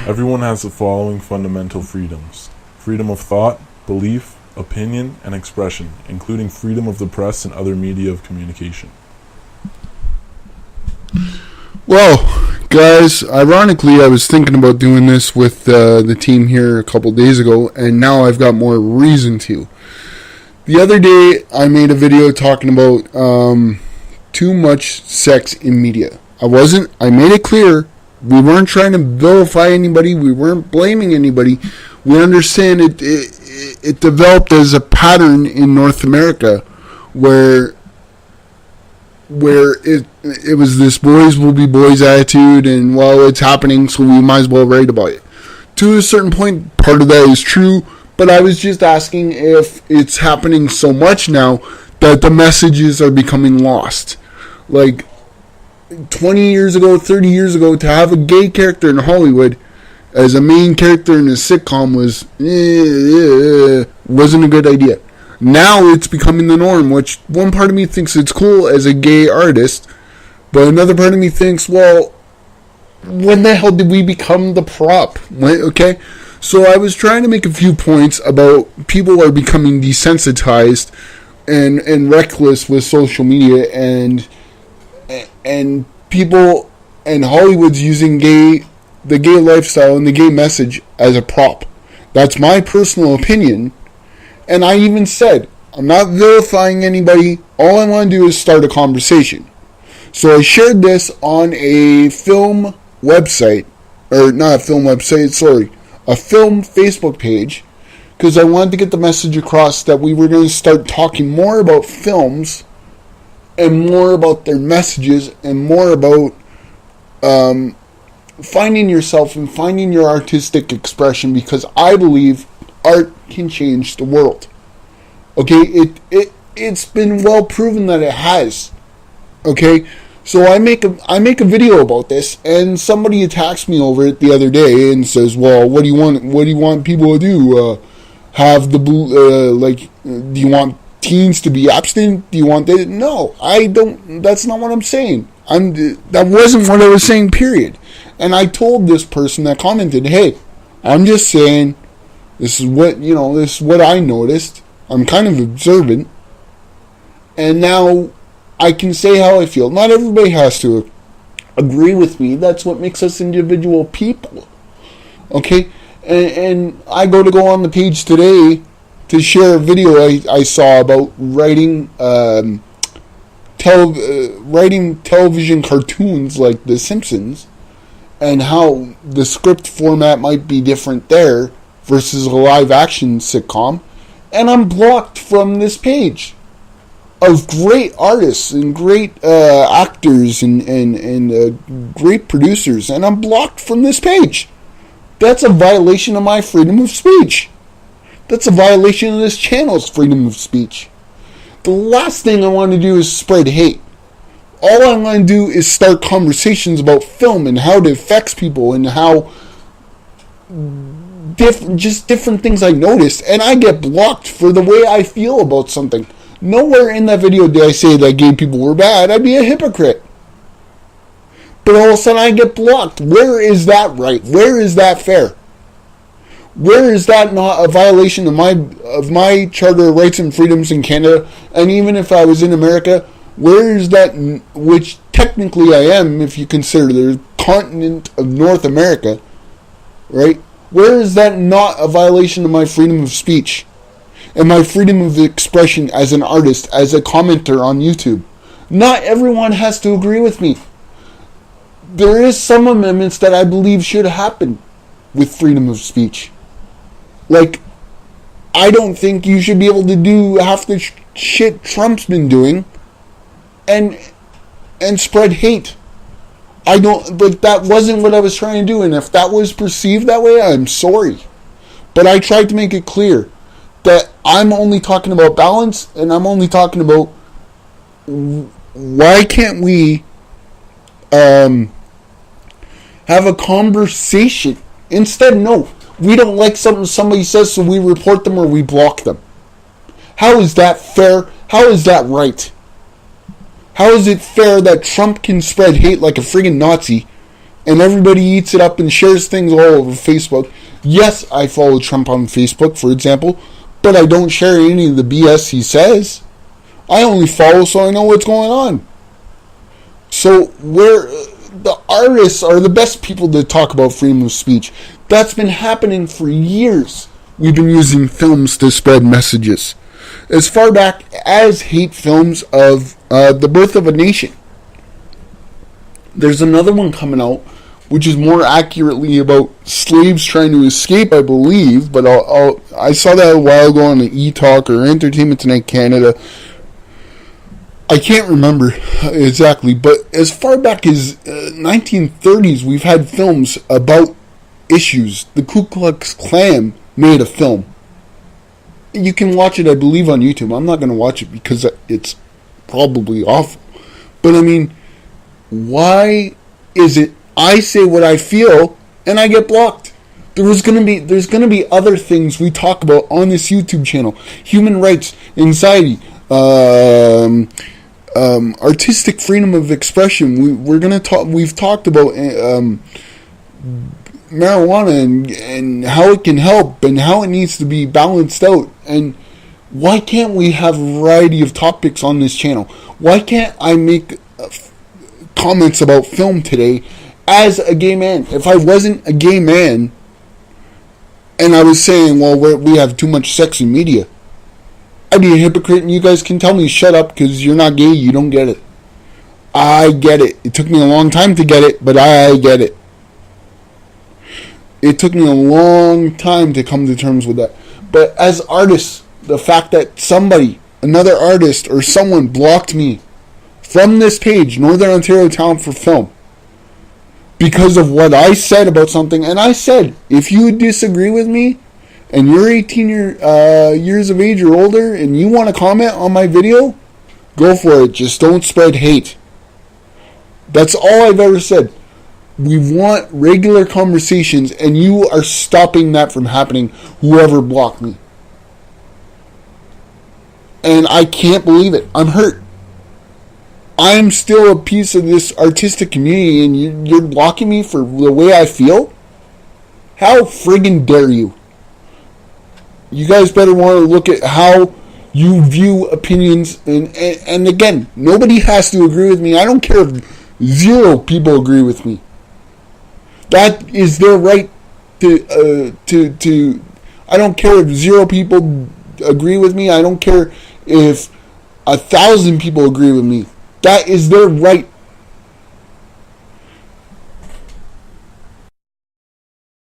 Everyone has the following fundamental freedoms: freedom of thought, belief, opinion, and expression, including freedom of the press and other media of communication. Well, guys, ironically, I was thinking about doing this with the team here a couple days ago, and now I've got more reason to. The other day, I made a video talking about too much sex in media. I made it clear, we weren't trying to vilify anybody, we weren't blaming anybody. We understand it developed as a pattern in North America where it was this boys will be boys attitude, and well, it's happening, so we might as well write about it. To a certain point, part of that is true, but I was just asking if it's happening so much now that the messages are becoming lost. Like 20 years ago, 30 years ago, to have a gay character in Hollywood as a main character in a sitcom wasn't a good idea. Now it's becoming the norm, which one part of me thinks it's cool as a gay artist, but another part of me thinks, well, when the hell did we become the prop? Okay? So I was trying to make a few points about people are becoming desensitized and reckless with social media, and people and Hollywood's using the gay lifestyle and the gay message as a prop. That's my personal opinion. And I even said, I'm not vilifying anybody. All I want to do is start a conversation. So I shared this on a film website, or not a film website, sorry, a film Facebook page, because I wanted to get the message across that we were going to start talking more about films and more about their messages and more about finding yourself and finding your artistic expression, because I believe art can change the world. Okay, it's been well proven that it has. Okay, so I make a video about this, and somebody attacks me over it the other day and says, "Well, what do you want people to do? Have the do you want teens to be abstinent? Do you want that?" No, I don't. That's not what I'm saying. That wasn't what I was saying. Period. And I told this person that commented, "Hey, I'm just saying." This is what I noticed. I'm kind of observant. And now I can say how I feel. Not everybody has to agree with me. That's what makes us individual people. Okay? And I go on the page today to share a video I saw about writing television cartoons like The Simpsons, and how the script format might be different there versus a live-action sitcom, and I'm blocked from this page of great artists and great actors and great producers, and I'm blocked from this page. That's a violation of my freedom of speech. That's a violation of this channel's freedom of speech. The last thing I want to do is spread hate. All I want to do is start conversations about film and how it affects people and how different things I noticed, and I get blocked for the way I feel about something. Nowhere in that video did I say that gay people were bad. I'd be a hypocrite. But all of a sudden I get blocked. Where is that right? Where is that fair? Where is that not a violation of my Charter of Rights and Freedoms in Canada? And even if I was in America, where is that, which technically I am if you consider the continent of North America, right? Where is that not a violation of my freedom of speech and my freedom of expression as an artist, as a commenter on YouTube? Not everyone has to agree with me. There is some amendments that I believe should happen with freedom of speech. Like, I don't think you should be able to do half the shit Trump's been doing and spread hate. But that wasn't what I was trying to do, and if that was perceived that way, I'm sorry. But I tried to make it clear that I'm only talking about balance, and I'm only talking about why can't we have a conversation? Instead, no, we don't like something somebody says, so we report them or we block them. How is that fair? How is that right? How is it fair that Trump can spread hate like a friggin' Nazi, and everybody eats it up and shares things all over Facebook. Yes, I follow Trump on Facebook, for example, but I don't share any of the BS he says. I only follow so I know what's going on. So the artists are the best people to talk about freedom of speech. That's been happening for years. We've been using films to spread messages. As far back as hate films of The Birth of a Nation. There's another one coming out, which is more accurately about slaves trying to escape, I believe. But I saw that a while ago on the E-Talk or Entertainment Tonight Canada. I can't remember exactly, but as far back as 1930s, we've had films about issues. The Ku Klux Klan made a film. You can watch it, I believe, on YouTube. I'm not going to watch it because it's probably awful. But I mean, why is it I say what I feel and I get blocked? There's going to be other things we talk about on this YouTube channel. Human rights, anxiety, artistic freedom of expression. We've talked about marijuana and how it can help and how it needs to be balanced out. And why can't we have a variety of topics on this channel? Why can't I make comments about film today as a gay man? If I wasn't a gay man and I was saying, well, we have too much sex in media, I'd be a hypocrite, and you guys can tell me shut up because you're not gay, you don't get it. I get it. It took me a long time to get it, but I get it. It took me a long time to come to terms with that. But as artists, the fact that somebody, another artist or someone blocked me from this page, Northern Ontario Talent for Film, because of what I said about something, and I said, if you disagree with me, and you're 18 years of age or older, and you want to comment on my video, go for it. Just don't spread hate. That's all I've ever said. We want regular conversations, and you are stopping that from happening, whoever blocked me. And I can't believe it. I'm hurt. I'm still a piece of this artistic community, and you're blocking me for the way I feel? How friggin' dare you? You guys better want to look at how you view opinions. And again, nobody has to agree with me. I don't care if 0 people agree with me. That is their right to I don't care if 0 people agree with me. I don't care if 1,000 people agree with me. That is their right